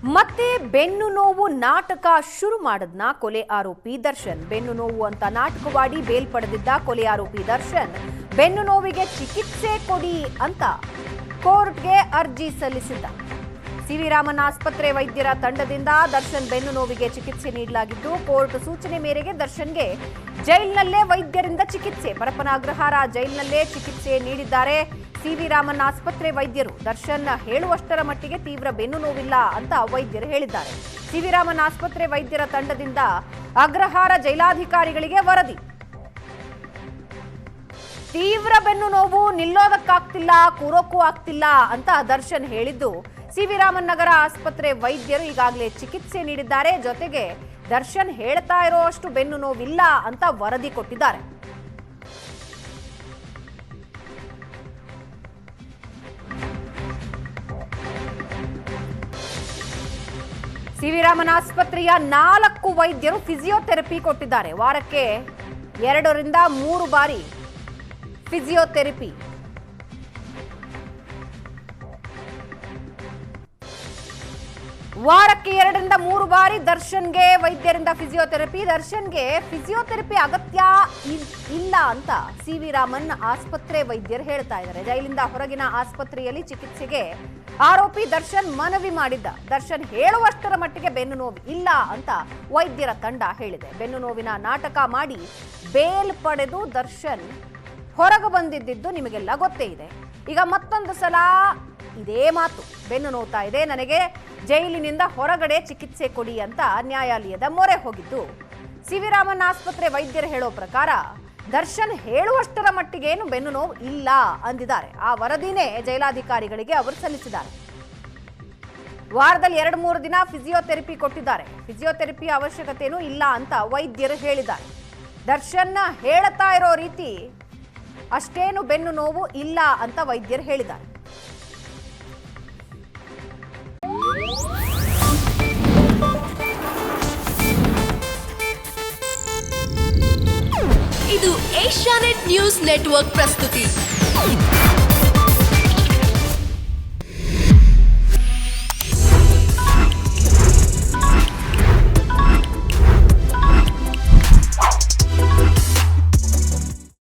ಮತ್ತೆ ಬೆನ್ನು ನೋವು ನಾಟಕ ಶುರು ಮಾಡದ್ನ ಕೊಲೆ ಆರೋಪಿ ದರ್ಶನ್. ಬೆನ್ನು ನೋವು ಅಂತ ನಾಟಕವಾಡಿ ಬೇಲ್ ಪಡೆದಿದ್ದ ಕೊಲೆ ಆರೋಪಿ ದರ್ಶನ್ ಬೆನ್ನು ನೋವಿಗೆ ಚಿಕಿತ್ಸೆ ಕೊಡಿ ಅಂತ ಕೋರ್ಟ್ಗೆ ಅರ್ಜಿ ಸಲ್ಲಿಸಿದ್ದ. ಸಿವಿ ರಾಮನ್ ಆಸ್ಪತ್ರೆ ವೈದ್ಯರ ತಂಡದಿಂದ ದರ್ಶನ್ ಬೆನ್ನು ನೋವಿಗೆ ಚಿಕಿತ್ಸೆ ನೀಡಲಾಗಿದ್ದು, ಕೋರ್ಟ್ ಸೂಚನೆ ಮೇರೆಗೆ ದರ್ಶನ್ಗೆ ಜೈಲಿನಲ್ಲೇ ವೈದ್ಯರಿಂದ ಚಿಕಿತ್ಸೆ. ಪರಪ್ಪನ ಅಗ್ರಹಾರ ಜೈಲಿನಲ್ಲೇ ಚಿಕಿತ್ಸೆ ನೀಡಿದ್ದಾರೆ ಸಿವಿ ರಾಮನ್ ಆಸ್ಪತ್ರೆ ವೈದ್ಯರು. ದರ್ಶನ್ ಹೇಳುವಷ್ಟರ ಮಟ್ಟಿಗೆ ತೀವ್ರ ಬೆನ್ನು ನೋವಿಲ್ಲ ಅಂತ ವೈದ್ಯರು ಹೇಳಿದ್ದಾರೆ. ಸಿವಿ ರಾಮನ್ ಆಸ್ಪತ್ರೆ ವೈದ್ಯರ ತಂಡದಿಂದ ಅಗ್ರಹಾರ ಜೈಲಾಧಿಕಾರಿಗಳಿಗೆ ವರದಿ. ತೀವ್ರ ಬೆನ್ನು ನೋವು, ನಿಲ್ಲೋದಕ್ಕಾಗ್ತಿಲ್ಲ, ಕೂರೋಕ್ಕೂ ಆಗ್ತಿಲ್ಲ ಅಂತ ದರ್ಶನ್ ಹೇಳಿದ್ದು, ಸಿವಿ ರಾಮನ್ ನಗರ ಆಸ್ಪತ್ರೆ ವೈದ್ಯರು ಈಗಾಗಲೇ ಚಿಕಿತ್ಸೆ ನೀಡಿದ್ದಾರೆ. ಜೊತೆಗೆ ದರ್ಶನ್ ಹೇಳ್ತಾ ಇರೋಷ್ಟು ಬೆನ್ನು ನೋವಿಲ್ಲ ಅಂತ ವರದಿ ಕೊಟ್ಟಿದ್ದಾರೆ. ಸಿವಿ ರಾಮನ್ ಆಸ್ಪತ್ರೆಯ 4 ವೈದ್ಯರು ಫಿಸಿಯೋಥೆರಪಿ ಕೊಟ್ಟಿದ್ದಾರೆ. ವಾರಕ್ಕೆ 2 ರಿಂದ 3 ಬಾರಿ ಫಿಸಿಯೋಥೆರಪಿ. ವಾರಕ್ಕೆ 2 ರಿಂದ 3 ಬಾರಿ ದರ್ಶನ್ಗೆ ವೈದ್ಯರಿಂದ ಫಿಸಿಯೋಥೆರಪಿ. ದರ್ಶನ್ಗೆ ಫಿಸಿಯೋಥೆರಪಿ ಅಗತ್ಯ ಇಲ್ಲ ಅಂತ ಸಿವಿ ರಾಮನ್ ಆಸ್ಪತ್ರೆ ವೈದ್ಯರು ಹೇಳ್ತಾ ಇದ್ದಾರೆ. ಜೈಲಿಂದ ಹೊರಗಿನ ಆಸ್ಪತ್ರೆಯಲ್ಲಿ ಚಿಕಿತ್ಸೆಗೆ ಆರೋಪಿ ದರ್ಶನ್ ಮನವಿ ಮಾಡಿದ್ದ. ದರ್ಶನ್ ಹೇಳುವಷ್ಟರ ಮಟ್ಟಿಗೆ ಬೆನ್ನು ನೋವು ಇಲ್ಲ ಅಂತ ವೈದ್ಯರ ತಂಡ ಹೇಳಿದೆ. ಬೆನ್ನು ನೋವಿನ ನಾಟಕ ಮಾಡಿ ಬೇಲ್ ಪಡೆದು ದರ್ಶನ್ ಹೊರಗೆ ಬಂದಿದ್ದು ನಿಮಗೆಲ್ಲ ಗೊತ್ತೇ ಇದೆ. ಈಗ ಮತ್ತೊಂದು ಸಲ ಇದೇ ಮಾತು, ಬೆನ್ನು ನೋವ್ತಾ ಇದೆ, ನನಗೆ ಜೈಲಿನಿಂದ ಹೊರಗಡೆ ಚಿಕಿತ್ಸೆ ಕೊಡಿ ಅಂತ ನ್ಯಾಯಾಲಯದ ಮೊರೆ ಹೋಗಿದ್ದು. ಸಿವಿ ರಾಮನ್ ಆಸ್ಪತ್ರೆ ವೈದ್ಯರು ಹೇಳೋ ಪ್ರಕಾರ ದರ್ಶನ್ ಹೇಳುವಷ್ಟರ ಮಟ್ಟಿಗೇನು ಬೆನ್ನು ನೋವು ಇಲ್ಲ ಅಂದಿದ್ದಾರೆ. ಆ ವರದಿನೇ ಜೈಲಾಧಿಕಾರಿಗಳಿಗೆ ಅವರು ಸಲ್ಲಿಸಿದ್ದಾರೆ. ವಾರದಲ್ಲಿ 2-3 ದಿನ ಫಿಸಿಯೋಥೆರಪಿ ಕೊಟ್ಟಿದ್ದಾರೆ. ಫಿಸಿಯೋಥೆರಪಿ ಅವಶ್ಯಕತೆಯೂ ಇಲ್ಲ ಅಂತ ವೈದ್ಯರು ಹೇಳಿದ್ದಾರೆ. ದರ್ಶನ್ ಹೇಳ್ತಾ ಇರೋ ರೀತಿ ಅಷ್ಟೇನು ಬೆನ್ನು ನೋವು ಇಲ್ಲ ಅಂತ ವೈದ್ಯರು ಹೇಳಿದ್ದಾರೆ. ಇದು ಏಷ್ಯಾನೆಟ್ ನ್ಯೂಸ್ ನೆಟ್ವರ್ಕ್ ಪ್ರಸ್ತುತಿ.